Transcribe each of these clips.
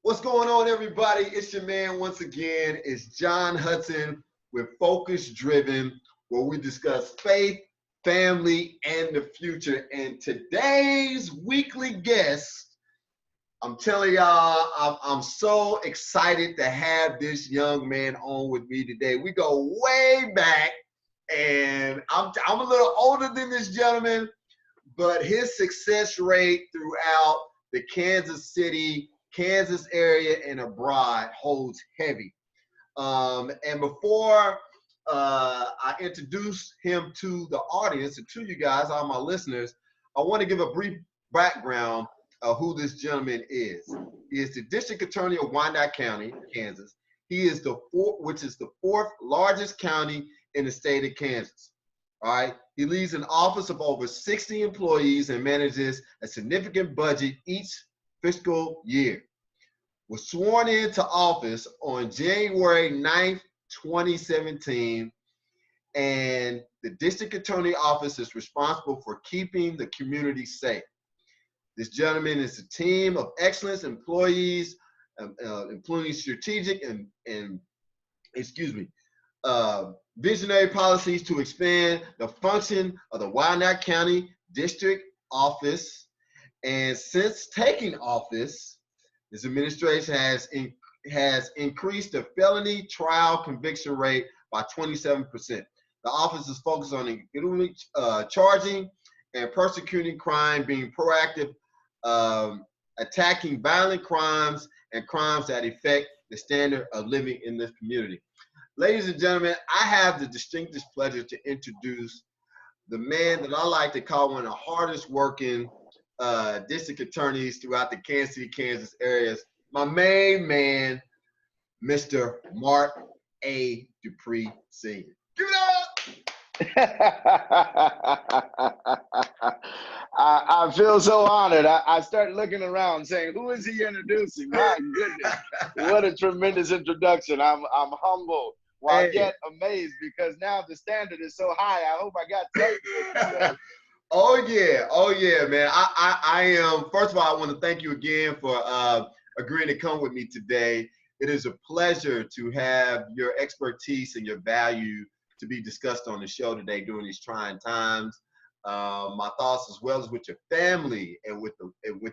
What's going on, everybody? It's your man once again. It's John Hudson with Focus Driven, where we discuss faith, family, and the future. And today's weekly guest, I'm telling y'all, I'm so excited to have this young man on with me today. We go way back, and I'm a little older than this gentleman, but his success rate throughout the Kansas area and abroad holds heavy. And before I introduce him to the audience and to you guys, all my listeners, I want to give a brief background of who this gentleman is. He is the district attorney of Wyandotte County, Kansas. He is which is the fourth largest county in the state of Kansas. All right. He leads an office of over 60 employees and manages a significant budget each fiscal year. Was sworn into office on January 9th, 2017, and the district attorney office is responsible for keeping the community safe. This gentleman is a team of excellence employees, employing strategic and visionary policies to expand the function of the Wyandotte County District Office. And since taking office, this administration has increased the felony trial conviction rate by 27%. The office is focused on charging and persecuting crime, being proactive, attacking violent crimes and crimes that affect the standard of living in this community. Ladies and gentlemen, I have the distinguished pleasure to introduce the man that I like to call one of the hardest working district attorneys throughout the Kansas City, Kansas areas. My main man, Mr. Mark A. Dupree Sr. Give it up! I feel so honored. I started looking around saying, who is he introducing? My goodness, what a tremendous introduction. I'm humbled while yet amazed because now the standard is so high. I hope I got something. Oh yeah, man. I am. First of all, I want to thank you again for agreeing to come with me today. It is a pleasure to have your expertise and your value to be discussed on the show today during these trying times. My thoughts, as well as with your family and with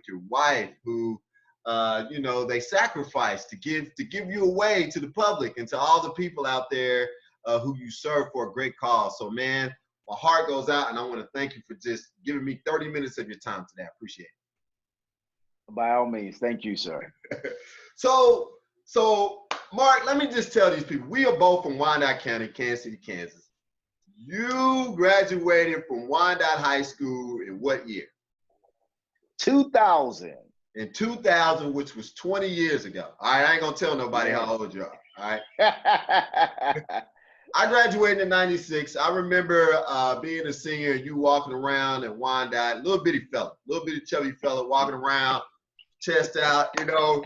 your wife, who they sacrifice to give you away to the public and to all the people out there who you serve for a great cause. So, man, my heart goes out, and I want to thank you for just giving me 30 minutes of your time today. I appreciate it. By all means, thank you, sir. So, Mark, let me just tell these people, we are both from Wyandotte County, Kansas City, Kansas. You graduated from Wyandotte High School in what year? 2000. In 2000, which was 20 years ago. All right, I ain't gonna tell nobody how old you are. All right. I graduated in 96. I remember being a senior, you walking around in Wyandotte, little bitty chubby fella walking around, chest out, yo,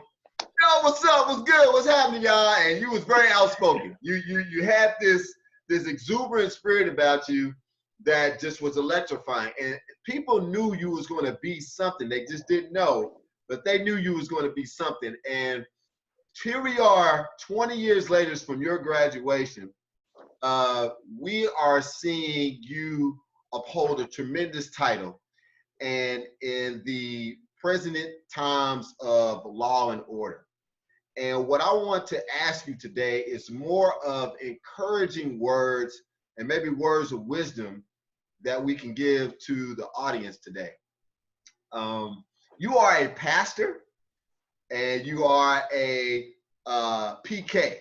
what's up, what's good, what's happening, y'all? And you was very outspoken. You had this exuberant spirit about you that just was electrifying. And people knew you was going to be something. They just didn't know, but they knew you was going to be something. And here we are 20 years later from your graduation. We are seeing you uphold a tremendous title and in the present times of law and order. And what I want to ask you today is more of encouraging words and maybe words of wisdom that we can give to the audience today. You are a pastor and you are a PK,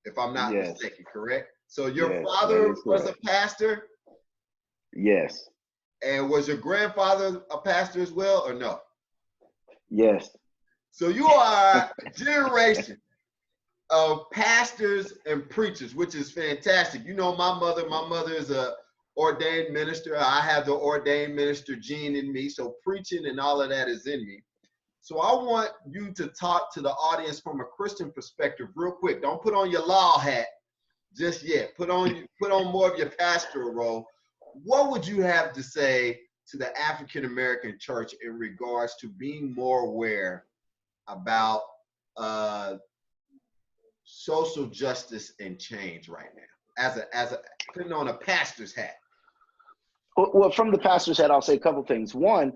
if I'm not mistaken, correct? So your father was a pastor? Yes. And was your grandfather a pastor as well, or no? Yes. So you are a generation of pastors and preachers, which is fantastic. You know, my mother is a ordained minister. I have the ordained minister gene in me, so preaching and all of that is in me. So I want you to talk to the audience from a Christian perspective real quick. Don't put on your law hat just yet. Put on more of your pastoral role. What would you have to say to the African American church in regards to being more aware about uh, social justice and change right now, as a putting on a pastor's hat? Well, from the pastor's hat, I'll say a couple things. One,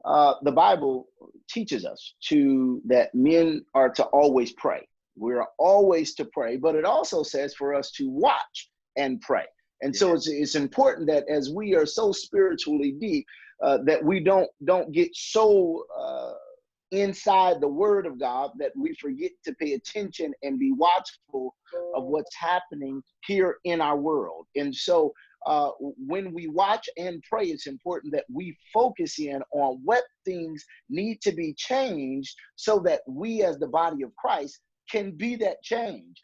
the Bible teaches us that men are to always pray. We're always to pray, but it also says for us to watch and pray. And so it's important that as we are so spiritually deep, that we don't get so inside the Word of God that we forget to pay attention and be watchful of what's happening here in our world. And so when we watch and pray, it's important that we focus in on what things need to be changed so that we as the body of Christ can be that change.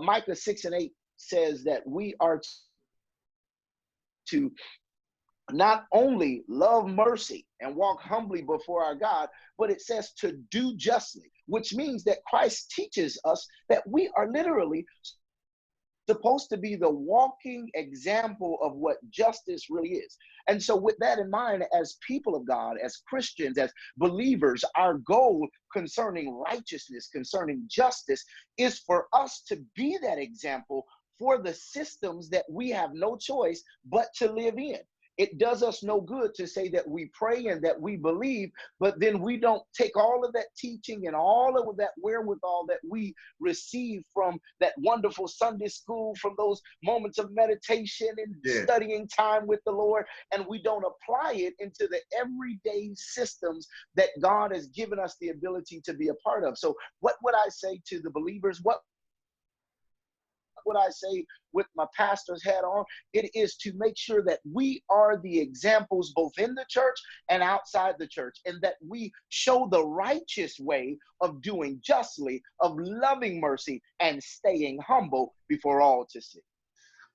Micah 6:8 says that we are to not only love mercy and walk humbly before our God, but it says to do justly, which means that Christ teaches us that we are literally supposed to be the walking example of what justice really is. And so with that in mind, as people of God, as Christians, as believers, our goal concerning righteousness, concerning justice, is for us to be that example for the systems that we have no choice but to live in. It does us no good to say that we pray and that we believe, but then we don't take all of that teaching and all of that wherewithal that we receive from that wonderful Sunday school, from those moments of meditation and studying time with the Lord, and we don't apply it into the everyday systems that God has given us the ability to be a part of. So what would I say to the believers? What would I say with my pastor's hat on? It is to make sure that we are the examples both in the church and outside the church, and that we show the righteous way of doing justly, of loving mercy, and staying humble before all to see.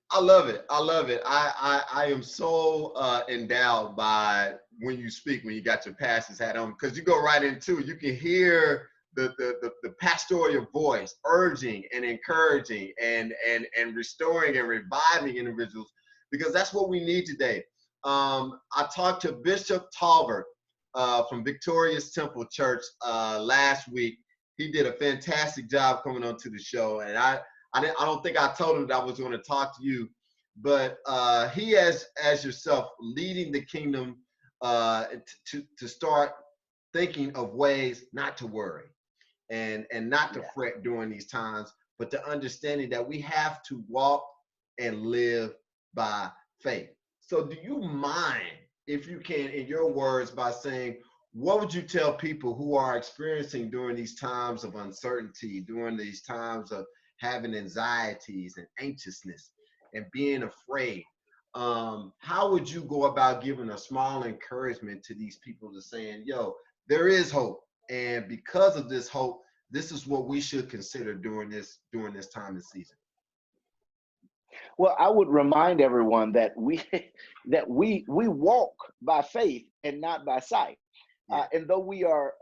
I love it. I love it. I am so endowed by when you speak, when you got your pastor's hat on, because you go right into it. You can hear the pastoral voice urging and encouraging and restoring and reviving individuals, because that's what we need today. I talked to Bishop Talbert from Victorious Temple Church last week. He did a fantastic job coming onto the show, and I don't think I told him that I was going to talk to you, but he, as yourself, leading the kingdom to start thinking of ways not to worry and not to fret during these times, but to understanding that we have to walk and live by faith. So do you mind, if you can, in your words, by saying, what would you tell people who are experiencing during these times of uncertainty, during these times of having anxieties and anxiousness and being afraid? How would you go about giving a small encouragement to these people to saying, yo, there is hope, and because of this hope, this is what we should consider during this time and season? Well, I would remind everyone that we walk by faith and not by sight. And though we are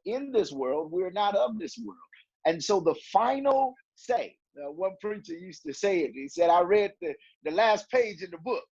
in this world, we're not of this world. And so the final say, one preacher used to say it. He said, I read the last page in the book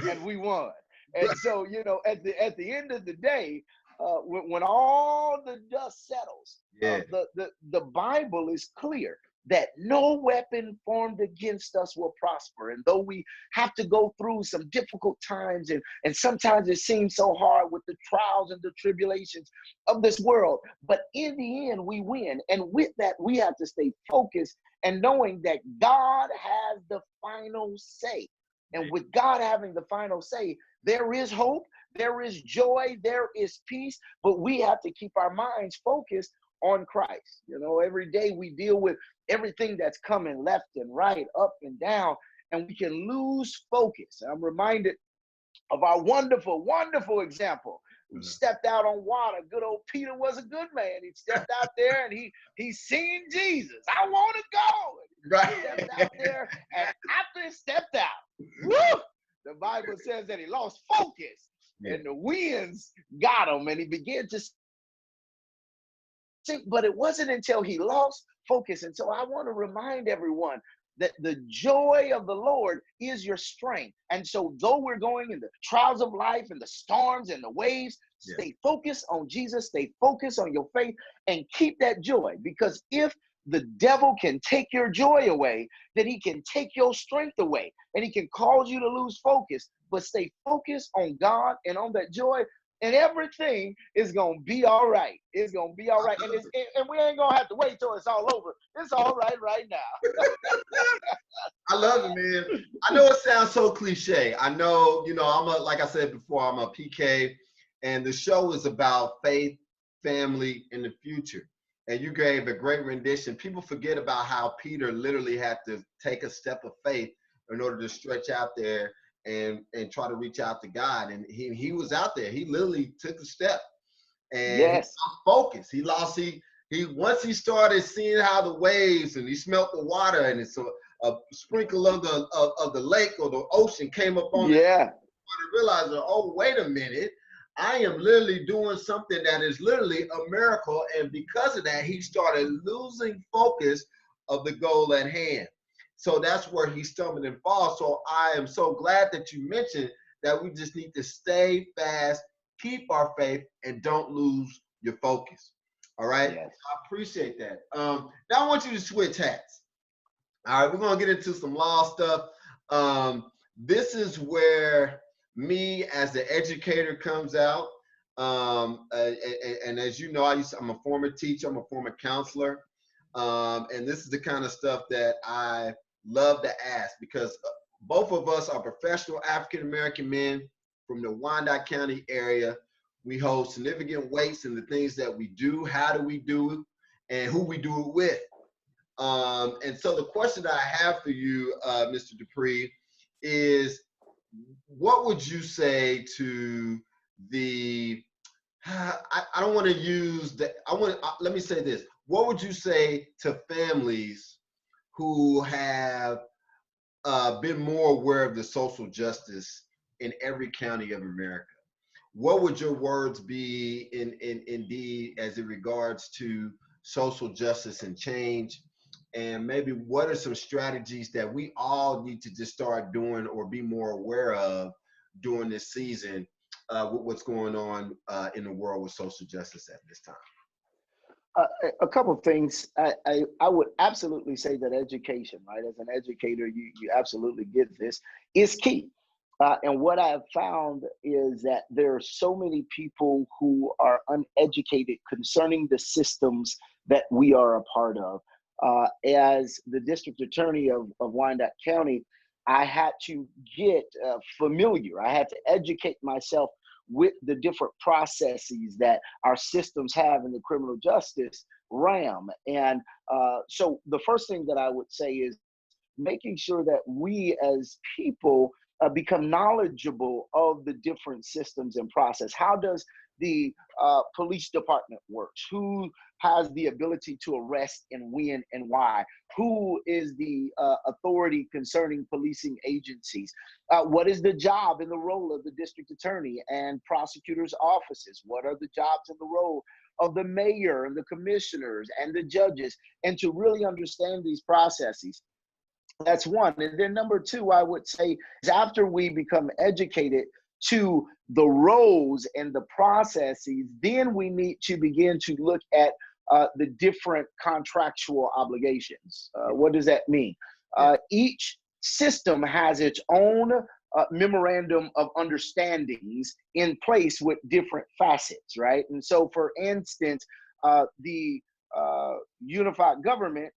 and we won. And so, you know, at the end of the day, when all the dust settles, the Bible is clear that no weapon formed against us will prosper. And though we have to go through some difficult times, and sometimes it seems so hard with the trials and the tribulations of this world, but in the end we win. And with that, we have to stay focused and knowing that God has the final say. And with God having the final say, there is hope, there is joy, there is peace, but we have to keep our minds focused on Christ. You know, every day we deal with everything that's coming left and right, up and down, and we can lose focus. I'm reminded of our wonderful, wonderful example. He stepped out on water. Good old Peter was a good man. He stepped out there and he seen Jesus. I want to go. He stepped out there, and after he stepped out, woo, the Bible says that he lost focus, and the winds got him, and he began to sink. But it wasn't until he lost focus. And so I want to remind everyone, that the joy of the Lord is your strength. And so though we're going in the trials of life and the storms and the waves, stay focused on Jesus, stay focused on your faith, and keep that joy. Because if the devil can take your joy away, then he can take your strength away, and he can cause you to lose focus. But stay focused on God and on that joy, and everything is going to be all right. It's going to be all right. And we ain't going to have to wait till it's all over. It's all right now. I love it, man. I know it sounds so cliche. I know, like I said before, I'm a PK, and the show is about faith, family, and the future. And you gave a great rendition. People forget about how Peter literally had to take a step of faith in order to stretch out there and try to reach out to God. And he was out there. He literally took a step, and he lost focus. He once he started seeing how the waves, and he smelt the water, and it's a sprinkle of the lake or the ocean came up on him. He realized, oh, wait a minute. I am literally doing something that is literally a miracle. And because of that, he started losing focus of the goal at hand. So that's where he stumbled and falls. So I am so glad that you mentioned that we just need to stay fast, keep our faith, and don't lose your focus. All right? Yes. I appreciate that. Now I want you to switch hats. All right, we're going to get into some law stuff. This is where me as the educator comes out. And as you know, I'm a former teacher, I'm a former counselor. And this is the kind of stuff that I love to ask, because both of us are professional African-American men from the Wyandotte County area. We hold significant weights in the things that we do, how do we do it, and who we do it with. And so the question that I have for you, Mr. Dupree, is what would you say to the, I don't want to use that, let me say this. What would you say to families who have been more aware of the social justice in every county of America? What would your words be indeed as it regards to social justice and change? And maybe what are some strategies that we all need to just start doing or be more aware of during this season with what's going on in the world with social justice at this time? A couple of things. I would absolutely say that education, right? As an educator, you absolutely get this, is key. And what I have found is that there are so many people who are uneducated concerning the systems that we are a part of. As the district attorney of Wyandotte County, I had to get familiar. I had to educate myself with the different processes that our systems have in the criminal justice realm. And so the first thing that I would say is making sure that we as people become knowledgeable of the different systems and process. How does the police department works? Who has the ability to arrest and when and why? Who is the authority concerning policing agencies? What is the job and the role of the district attorney and prosecutors' offices? What are the jobs and the role of the mayor and the commissioners and the judges? And to really understand these processes. That's one. And then number two, I would say, is after we become educated to the roles and the processes, then we need to begin to look at the different contractual obligations. What does that mean? Each system has its own memorandum of understandings in place with different facets, right? And so, for instance, the unified government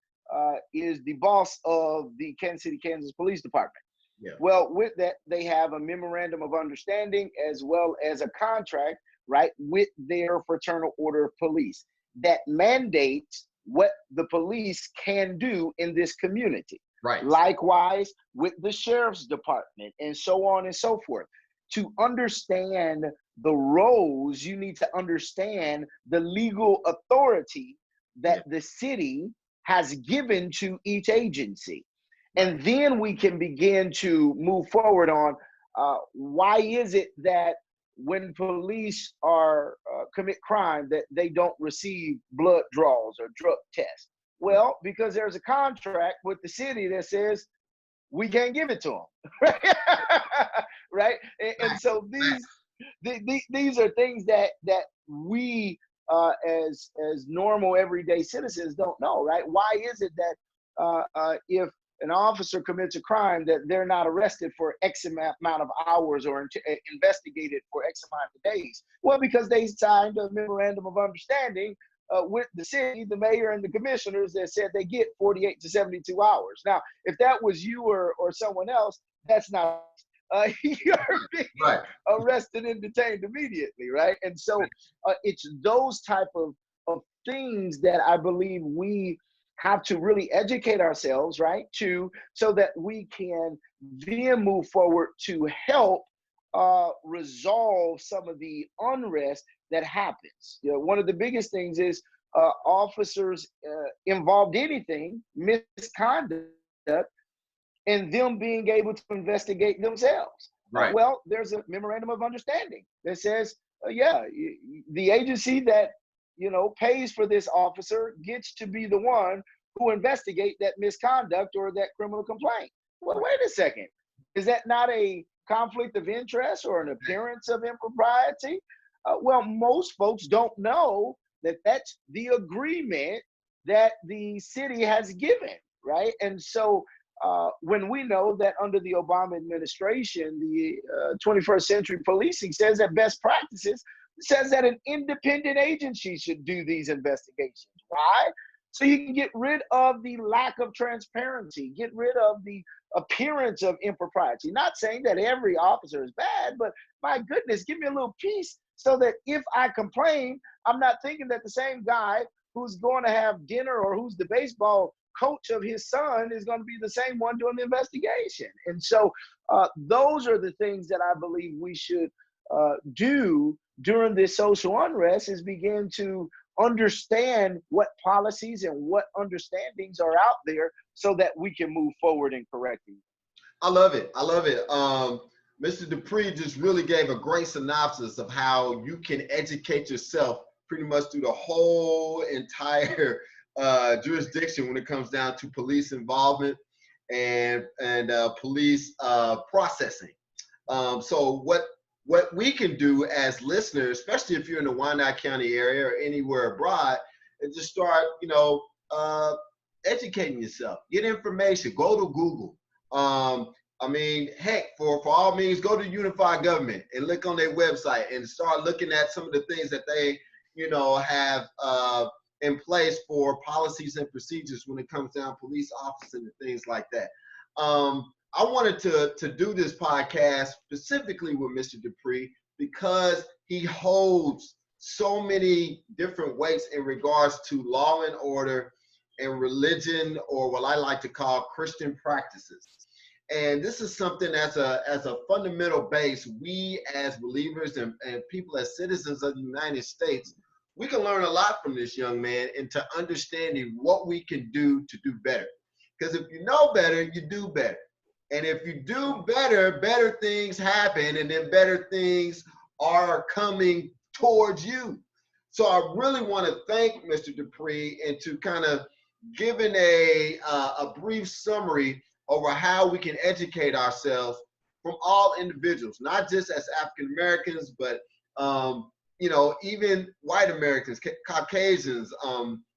is the boss of the Kansas City, Kansas Police Department. Yeah. Well, with that, they have a memorandum of understanding as well as a contract, right, with their fraternal order of police that mandates what the police can do in this community. Right. Likewise, with the sheriff's department and so on and so forth. To understand the roles, you need to understand the legal authority that the city has given to each agency. And then we can begin to move forward on why is it that when police are commit crime that they don't receive blood draws or drug tests? Well, because there's a contract with the city that says we can't give it to them. Right? And Facts, so facts. these are things that we as normal everyday citizens don't know, right? Why is it that if an officer commits a crime that they're not arrested for X amount of hours or investigated for X amount of days? Well, because they signed a memorandum of understanding with the city, the mayor, and the commissioners that said they get 48 to 72 hours. Now, if that was you or someone else, that's not. You're being Right. arrested and detained immediately, right? And so it's those type of things that I believe we have to really educate ourselves, right, to so that we can then move forward to help resolve some of the unrest that happens. You know, one of the biggest things is officers involved anything misconduct and them being able to investigate themselves. Right. Well, there's a memorandum of understanding that says, yeah, the agency that pays for this officer gets to be the one who investigate that misconduct or that criminal complaint. Well, wait a second. Is that not a conflict of interest or an appearance of impropriety? Well, most folks don't know that that's the agreement that the city has given, right? And so when we know that under the Obama administration, the 21st century policing says that best practices says that an independent agency should do these investigations. Why? So you can get rid of the lack of transparency, get rid of the appearance of impropriety. Not saying that every officer is bad, but my goodness, give me a little peace so that if I complain, I'm not thinking that the same guy who's going to have dinner or who's the baseball coach of his son is going to be the same one doing the investigation. And so those are the things that I believe we should do during this social unrest, is begin to understand what policies and what understandings are out there so that we can move forward in correcting them. I love it. I love it. Mr. Dupree just really gave a great synopsis of how you can educate yourself pretty much through the whole entire jurisdiction when it comes down to police involvement and police processing. So what we can do as listeners, especially if you're in the Wyandotte County area or anywhere abroad, is just start, educating yourself, get information, go to Google. I mean, heck, for all means, go to Unified Government and look on their website and start looking at some of the things that they, have in place for policies and procedures when it comes down police officers and things like that. I wanted to do this podcast specifically with Mr. Dupree because he holds so many different weights in regards to law and order and religion, or what I like to call Christian practices. And this is something as a fundamental base, we as believers and people as citizens of the United States, we can learn a lot from this young man into understanding what we can do to do better. Because if you know better, you do better. And if you do better, better things happen, and then better things are coming towards you. So I really want to thank Mr. Dupree and to kind of giving a brief summary over how we can educate ourselves from all individuals, not just as African Americans, but even white Americans, Caucasians,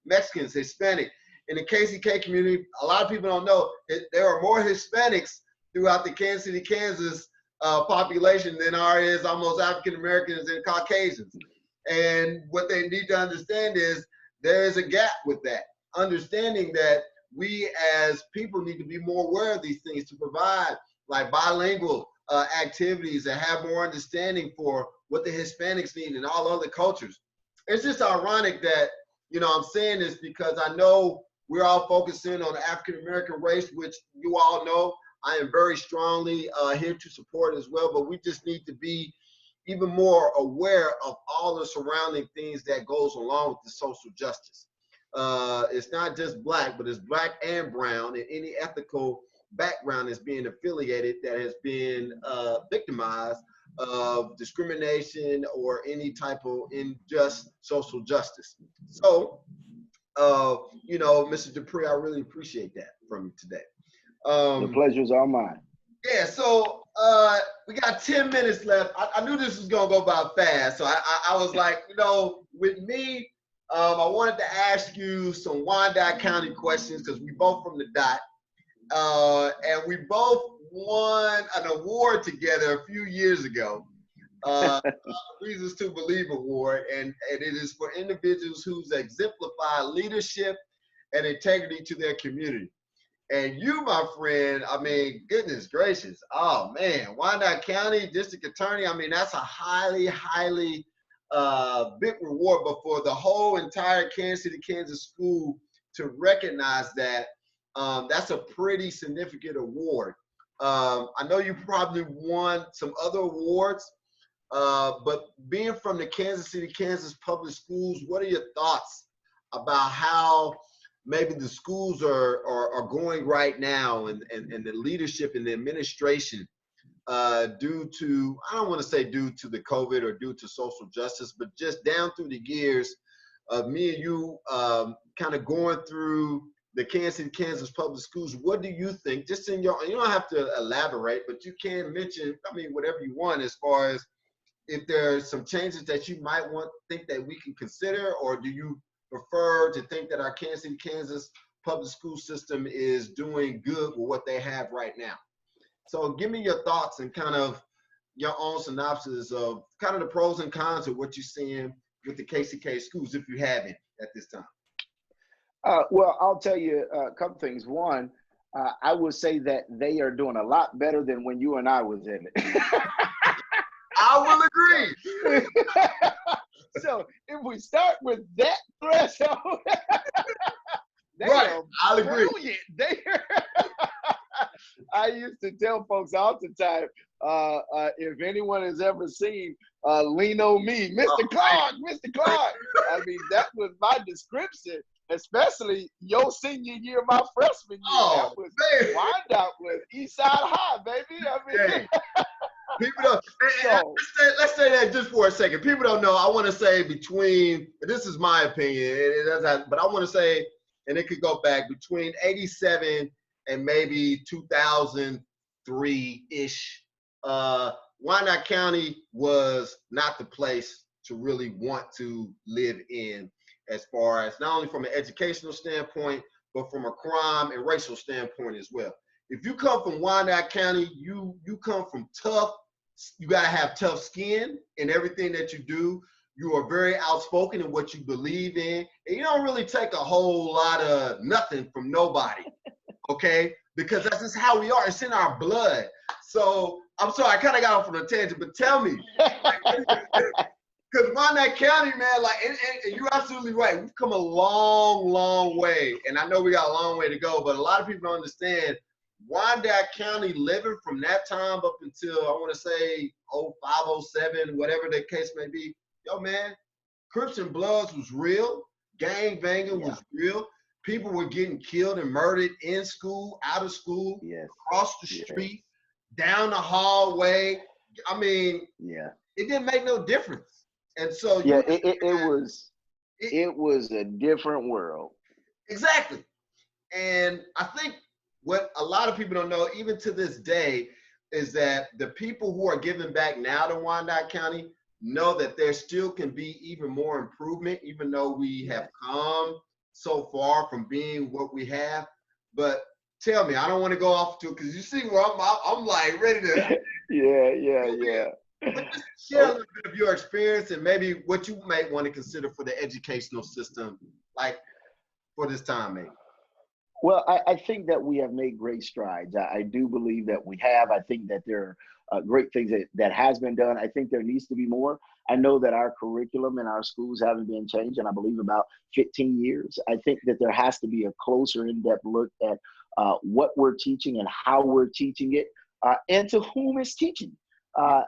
Mexicans, Hispanic. In the KCK community, a lot of people don't know there are more Hispanics throughout the Kansas City, Kansas population than there is almost African Americans and Caucasians. And what they need to understand is there is a gap with that. Understanding that we as people need to be more aware of these things to provide like bilingual activities and have more understanding for what the Hispanics need and all other cultures. It's just ironic that, I'm saying this because I know we're all focusing on the African American race, which you all know I am very strongly here to support as well, but we just need to be even more aware of all the surrounding things that goes along with the social justice. It's not just black, but it's black and brown, and any ethical background is being affiliated that has been victimized of discrimination or any type of unjust social justice. So Mr. Dupree, I really appreciate that from you today. The pleasure's all mine. Yeah, so we got 10 minutes left. I knew this was gonna go by fast, so I was like, with me, I wanted to ask you some Wyandotte County questions because we both from the dot, and we both won an award together a few years ago. Reasons to Believe Award, and it is for individuals who exemplify leadership and integrity to their community. And you, my friend, I mean, goodness gracious. Oh, man. Wyandotte County District Attorney, I mean, that's a highly, highly big reward. But for the whole entire Kansas City, Kansas school to recognize that, that's a pretty significant award. I know you probably won some other awards, but being from the Kansas City, Kansas public schools, what are your thoughts about how maybe the schools are going right now, and the leadership and the administration, due to, I don't want to say due to the COVID or due to social justice, but just down through the years of me and you kind of going through the Kansas City, Kansas public schools? What do you think, just in your, you don't have to elaborate, but you can mention, I mean, whatever you want, as far as if there's some changes that you might think that we can consider, or do you prefer to think that our Kansas City, Kansas public school system is doing good with what they have right now? So give me your thoughts and kind of your own synopsis of kind of the pros and cons of what you're seeing with the KCK schools, if you have it at this time. Well, I'll tell you a couple things. One, I would say that they are doing a lot better than when you and I was in it. I will agree. So if we start with that threshold, right, I'll agree. I used to tell folks all the time, if anyone has ever seen Lean On Me, Mr. Clark, Mr. Clark. I mean, that was my description, especially your senior year, my freshman year. Oh, that was Wyandotte was East Side High, baby. I mean, people don't. Let's say that just for a second. People don't know. I want to say between. This is my opinion, but I want to say, and it could go back between '87 and maybe 2003-ish. Wyandotte County was not the place to really want to live in, as far as not only from an educational standpoint, but from a crime and racial standpoint as well. If you come from Wyandotte County, you come from tough. You gotta have tough skin in everything that you do. You are very outspoken in what you believe in, and you don't really take a whole lot of nothing from nobody, okay? Because that's just how we are. It's in our blood. So I'm sorry, I kind of got off on a tangent, but tell me, because Wyandotte County, man, like, and you're absolutely right. We've come a long, long way, and I know we got a long way to go, but a lot of people don't understand. Wyandotte County, living from that time up until, I want to say, 05, 07, whatever the case may be, yo, man, Crips and Bloods was real. Gang banging was real. People were getting killed and murdered in school, out of school, across the street, down the hallway. I mean, it didn't make no difference. And so it was a different world. Exactly. And I think what a lot of people don't know, even to this day, is that the people who are giving back now to Wyandotte County know that there still can be even more improvement, even though we have come so far from being what we have. But tell me, I don't want to go off to, because you see where I'm like ready to. But just share a little bit of your experience and maybe what you might want to consider for the educational system, like for this time, maybe. Well, I think that we have made great strides. I do believe that we have. I think that there are great things that has been done. I think there needs to be more. I know that our curriculum in our schools haven't been changed in, I believe, about 15 years. I think that there has to be a closer, in-depth look at what we're teaching and how we're teaching it, and to whom it's teaching.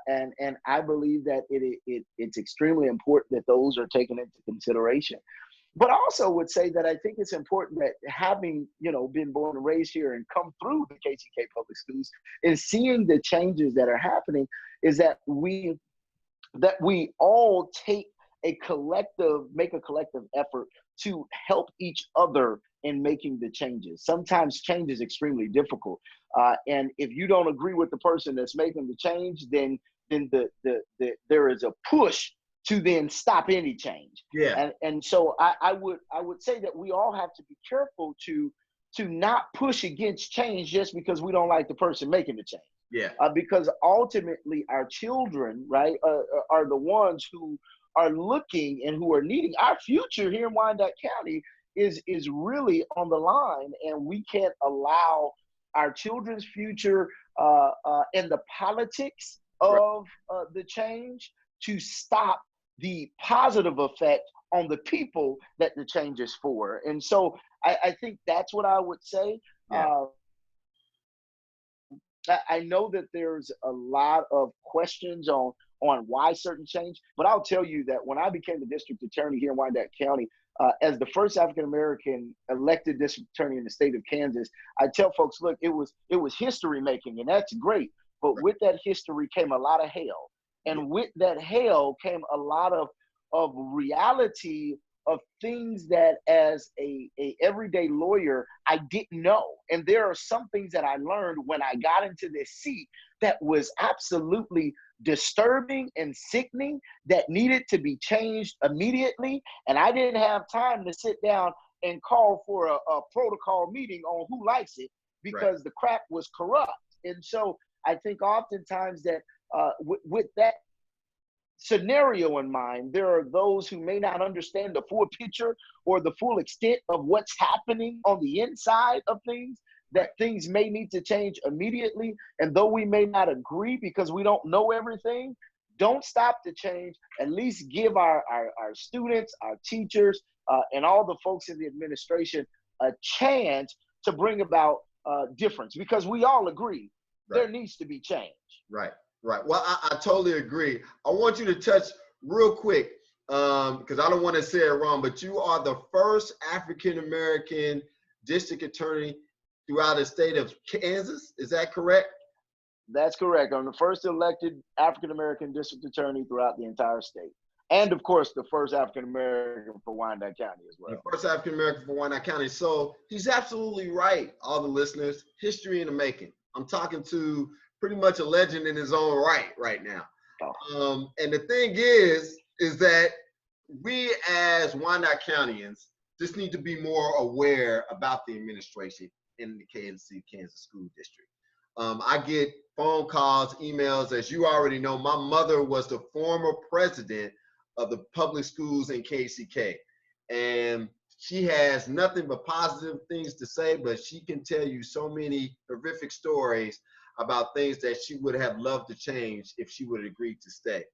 And I believe that it's extremely important that those are taken into consideration. But I also would say that I think it's important that, having, been born and raised here and come through the KCK public schools and seeing the changes that are happening, is that we all take make a collective effort to help each other in making the changes. Sometimes change is extremely difficult. And if you don't agree with the person that's making the change, then there is a push to then stop any change. Yeah. And so I would say that we all have to be careful to not push against change just because we don't like the person making the change. Yeah. Because ultimately our children, right, are the ones who are looking and who are needing our future here in Wyandotte County is really on the line, and we can't allow our children's future and the politics of the change to stop the positive effect on the people that the change is for. And so I think that's what I would say. Yeah. I know that there's a lot of questions on why certain change, but I'll tell you that when I became the district attorney here in Wyandotte County, as the first African-American elected district attorney in the state of Kansas, I tell folks, look, it was history making, and that's great. But with that history came a lot of hell. And with that hell came a lot of reality of things that as a everyday lawyer, I didn't know. And there are some things that I learned when I got into this seat that was absolutely disturbing and sickening that needed to be changed immediately. And I didn't have time to sit down and call for a protocol meeting on who likes it, because the crap was corrupt. And so I think oftentimes that with that scenario in mind, there are those who may not understand the full picture or the full extent of what's happening on the inside of things, that things may need to change immediately. And though we may not agree because we don't know everything, don't stop the change. At least give our students, our teachers, and all the folks in the administration a chance to bring about difference, because we all agree there needs to be change. Right. Well, I totally agree. I want you to touch real quick, because I don't want to say it wrong, but you are the first African-American district attorney throughout the state of Kansas. Is that correct? That's correct. I'm the first elected African-American district attorney throughout the entire state. And of course, the first African-American for Wyandotte County as well. The first African-American for Wyandotte County. So he's absolutely right, all the listeners. History in the making. I'm talking to pretty much a legend in his own right now. And the thing is that we as Wyandotte Countyans just need to be more aware about the administration in the Kansas School District. I get phone calls, emails. As you already know, my mother was the former president of the public schools in KCK. And she has nothing but positive things to say, but she can tell you so many horrific stories about things that she would have loved to change if she would have agreed to stay.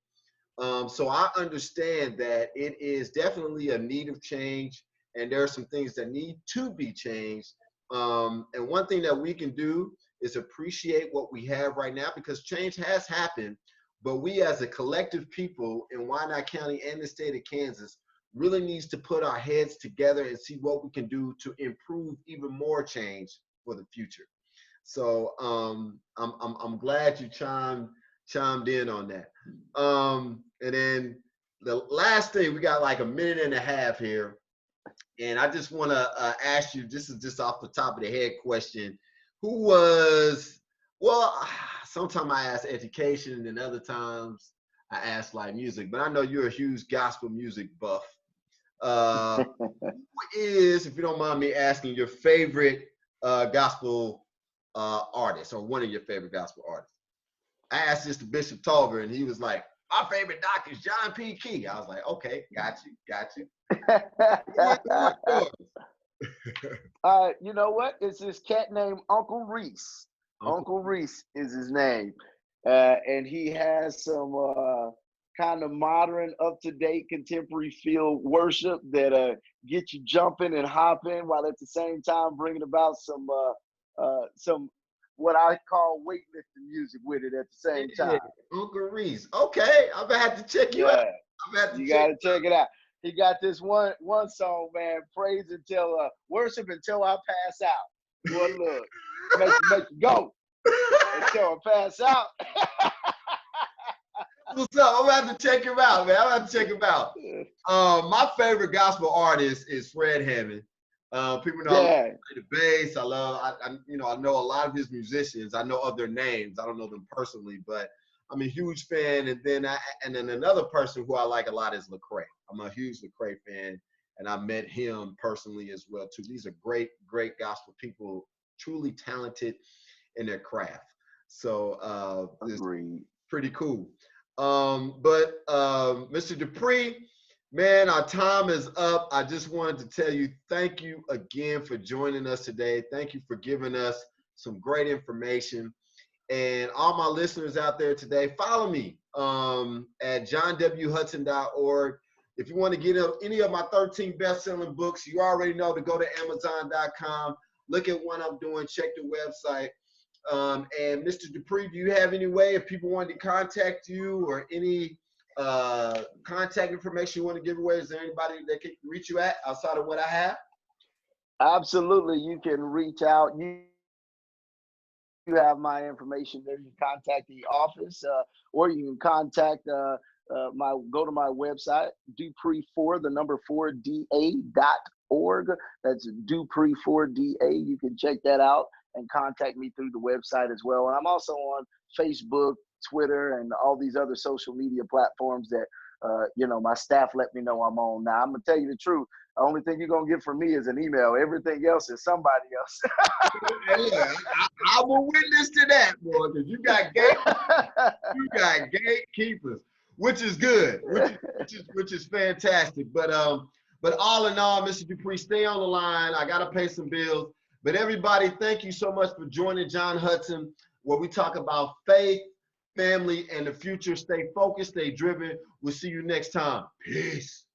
So I understand that it is definitely a need of change, and there are some things that need to be changed. And one thing that we can do is appreciate what we have right now, because change has happened, but we as a collective people in Wyandotte County and the state of Kansas really needs to put our heads together and see what we can do to improve even more change for the future. So I'm glad you chimed in on that. And then the last thing, we got like a minute and a half here, and I just want to ask you, this is just off the top of the head question. Who was, well, sometimes I ask education and other times I ask like music, but I know you're a huge gospel music buff. Who is, if you don't mind me asking, your favorite gospel artist, or one of your favorite gospel artists? I asked this to Bishop Tolver, and he was like, my favorite doc is John P. Key. I was like, okay, got you. You know what? It's this cat named Uncle Reese. Uncle Reese is his name. And he has some kind of modern, up-to-date, contemporary feel worship that get you jumping and hopping, while at the same time bringing about some what I call weightlifting music with it at the same time. Uncle Reese. Okay, I'm gonna have to check you out. You gotta check it out. He got this one song, man, praise until worship until I pass out. Boy, look, make you go until I pass out. What's up? I'm gonna have to check him out, man. I'm gonna have to check him out. My favorite gospel artist is Fred Hammond. People know I love Yeah. to play the bass. I know a lot of his musicians. I know of their names. I don't know them personally, but I'm a huge fan. And then another person who I like a lot is Lecrae. I'm a huge Lecrae fan, and I met him personally as well too. These are great, great gospel people, truly talented in their craft. So it's Agreed. pretty cool. But Mr. Dupree, man, our time is up. I just wanted to tell you thank you again for joining us today. Thank you for giving us some great information. And all my listeners out there today, follow me at johnwhudson.org. If you want to get any of my 13 best-selling books, you already know to go to amazon.com. Look at what I'm doing. Check the website. And Mr. Dupree, do you have any way if people wanted to contact you or any contact information you want to give away? Is there anybody that can reach you at outside of what I have? Absolutely. You can reach out. You have my information there. You can contact the office, or you can contact go to my website, Dupree4, the number 4da.org. That's Dupree4da. You can check that out and contact me through the website as well. And I'm also on Facebook, Twitter, and all these other social media platforms that my staff let me know I'm on. Now I'm gonna tell you the truth. The only thing you're gonna get from me is an email. Everything else is somebody else. Yeah, I will witness to that, boy, because you got gatekeepers, which is good, which is fantastic. But all in all, Mr. Dupree, stay on the line. I gotta pay some bills. But everybody, thank you so much for joining John Hudson, where we talk about faith, family, and the future. Stay focused, stay driven. We'll see you next time. Peace.